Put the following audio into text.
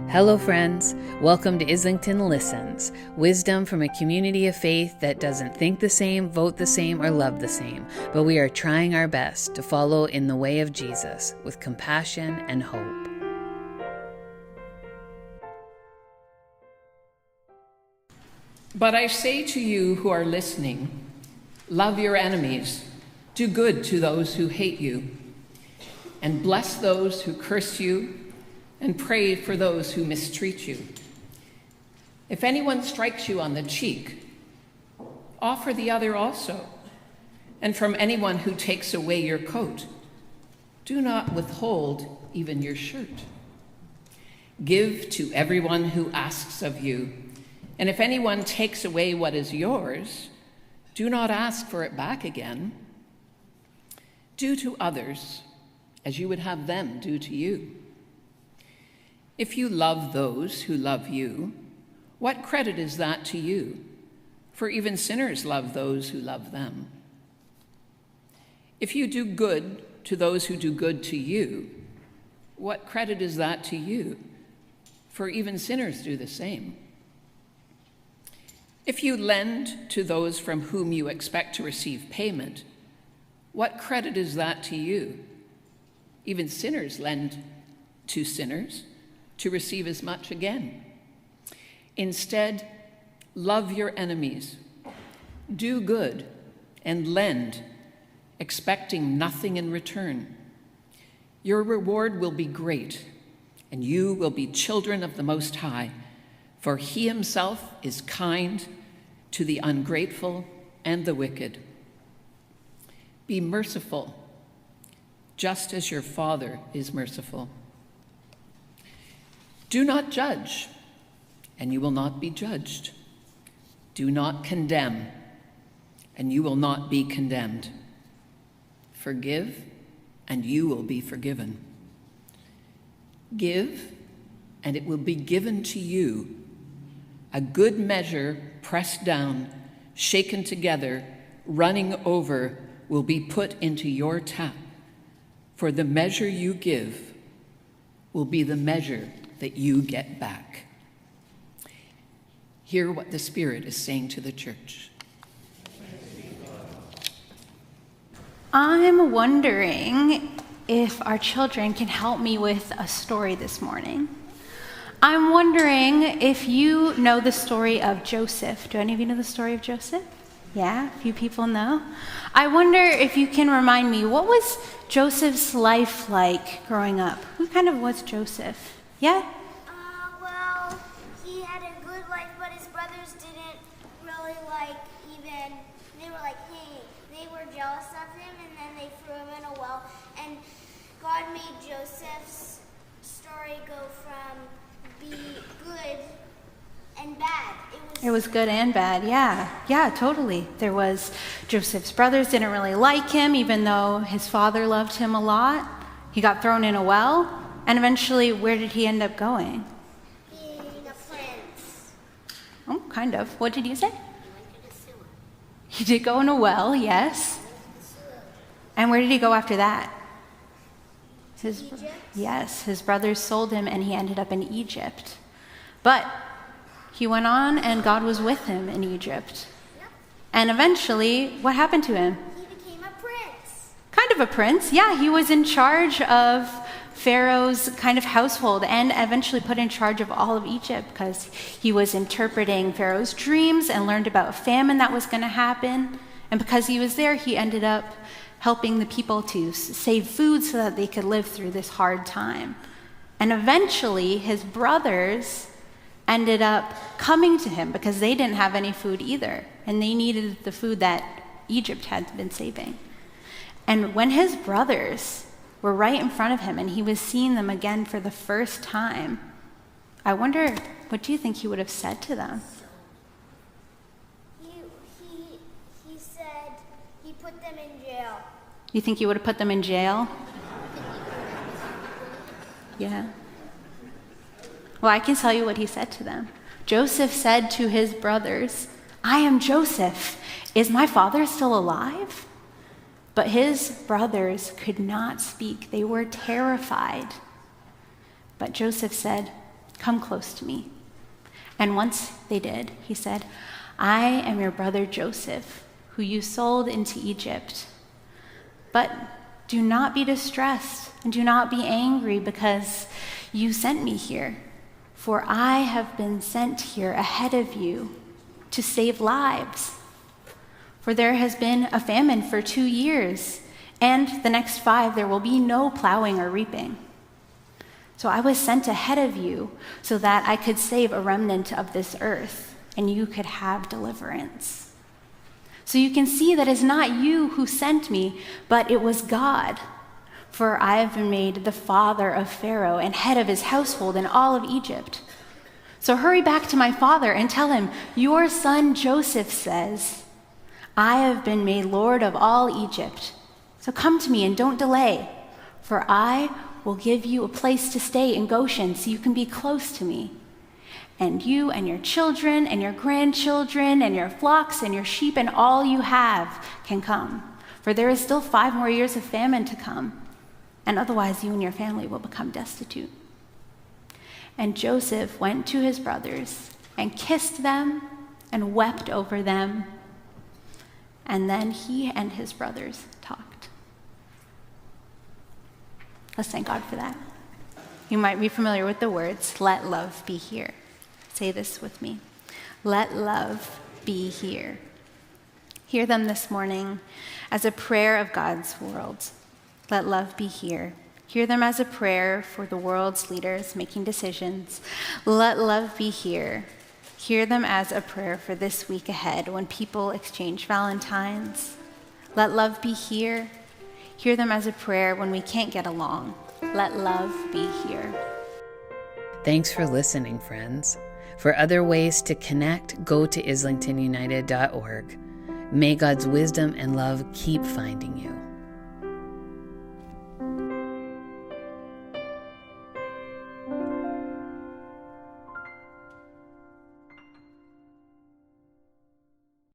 Hello friends, welcome to Islington Listens, wisdom from a community of faith that doesn't think the same, vote the same, or love the same, but we are trying our best to follow in the way of Jesus with compassion and hope. But I say to you who are listening, love your enemies, do good to those who hate you, and bless those who curse you, and pray for those who mistreat you. If anyone strikes you on the cheek, offer the other also. And from anyone who takes away your coat, do not withhold even your shirt. Give to everyone who asks of you, and if anyone takes away what is yours, do not ask for it back again. Do to others as you would have them do to you. If you love those who love you, what credit is that to you? For even sinners love those who love them. If you do good to those who do good to you, what credit is that to you? For even sinners do the same. If you lend to those from whom you expect to receive payment, what credit is that to you? Even sinners lend to sinners to receive as much again. Instead, love your enemies, do good, and lend, expecting nothing in return. Your reward will be great, and you will be children of the Most High, for he himself is kind to the ungrateful and the wicked. Be merciful, just as your Father is merciful. Do not judge, and you will not be judged. Do not condemn, and you will not be condemned. Forgive, and you will be forgiven. Give, and it will be given to you. A good measure, pressed down, shaken together, running over, will be put into your tap. For the measure you give will be the measure that you get back. Hear what the Spirit is saying to the church. I'm wondering if our children can help me with a story this morning. I'm wondering if you know the story of Joseph. Do any of you know the story of Joseph? Yeah, a few people know. I wonder if you can remind me, what was Joseph's life like growing up? Who kind of was Joseph? Yeah? Well, he had a good life, but his brothers didn't really they were like, hey, they were jealous of him, and then they threw him in a well, and God made Joseph's story go from be good and bad. It was good and bad, yeah, totally. There was, Joseph's brothers didn't really like him, even though his father loved him a lot. He got thrown in a well. And eventually, where did he end up going? Being a prince. Oh, kind of. What did you say? He went to the sewer. He did go in a well, yes. And where did he go after that? Egypt? Yes, his brothers sold him and he ended up in Egypt. But he went on and God was with him in Egypt. Yep. And eventually, what happened to him? He became a prince. Kind of a prince, yeah. He was in charge of Pharaoh's kind of household and eventually put in charge of all of Egypt because he was interpreting Pharaoh's dreams and learned about a famine that was going to happen. And because he was there, he ended up helping the people to save food so that they could live through this hard time. And eventually, his brothers ended up coming to him because they didn't have any food either, and they needed the food that Egypt had been saving. And when his brothers were right in front of him and he was seeing them again for the first time, I wonder, what do you think he would have said to them? He said he put them in jail. You think he would have put them in jail? Yeah. Well, I can tell you what he said to them. Joseph said to his brothers, I am Joseph. Is my father still alive? But his brothers could not speak. They were terrified. But Joseph said, Come close to me." And once they did, he said, "I am your brother Joseph, who you sold into Egypt. But do not be distressed and do not be angry because you sent me here, for I have been sent here ahead of you to save lives. For there has been a famine for 2 years, and the next 5 there will be no plowing or reaping. So I was sent ahead of you so that I could save a remnant of this earth, and you could have deliverance. So you can see that it's not you who sent me, but it was God. For I have been made the father of Pharaoh and head of his household in all of Egypt. So hurry back to my father and tell him, 'Your son Joseph says, I have been made Lord of all Egypt. So come to me and don't delay, for I will give you a place to stay in Goshen so you can be close to me. And you and your children and your grandchildren and your flocks and your sheep and all you have can come. For there is still 5 more years of famine to come, and otherwise you and your family will become destitute.' And Joseph went to his brothers and kissed them and wept over them. And then he and his brothers talked." Let's thank God for that. You might be familiar with the words, "Let love be here." Say this with me. Let love be here. Hear them this morning as a prayer of God's world. Let love be here. Hear them as a prayer for the world's leaders making decisions. Let love be here. Hear them as a prayer for this week ahead when people exchange Valentines. Let love be here. Hear them as a prayer when we can't get along. Let love be here. Thanks for listening, friends. For other ways to connect, go to islingtonunited.org. May God's wisdom and love keep finding you.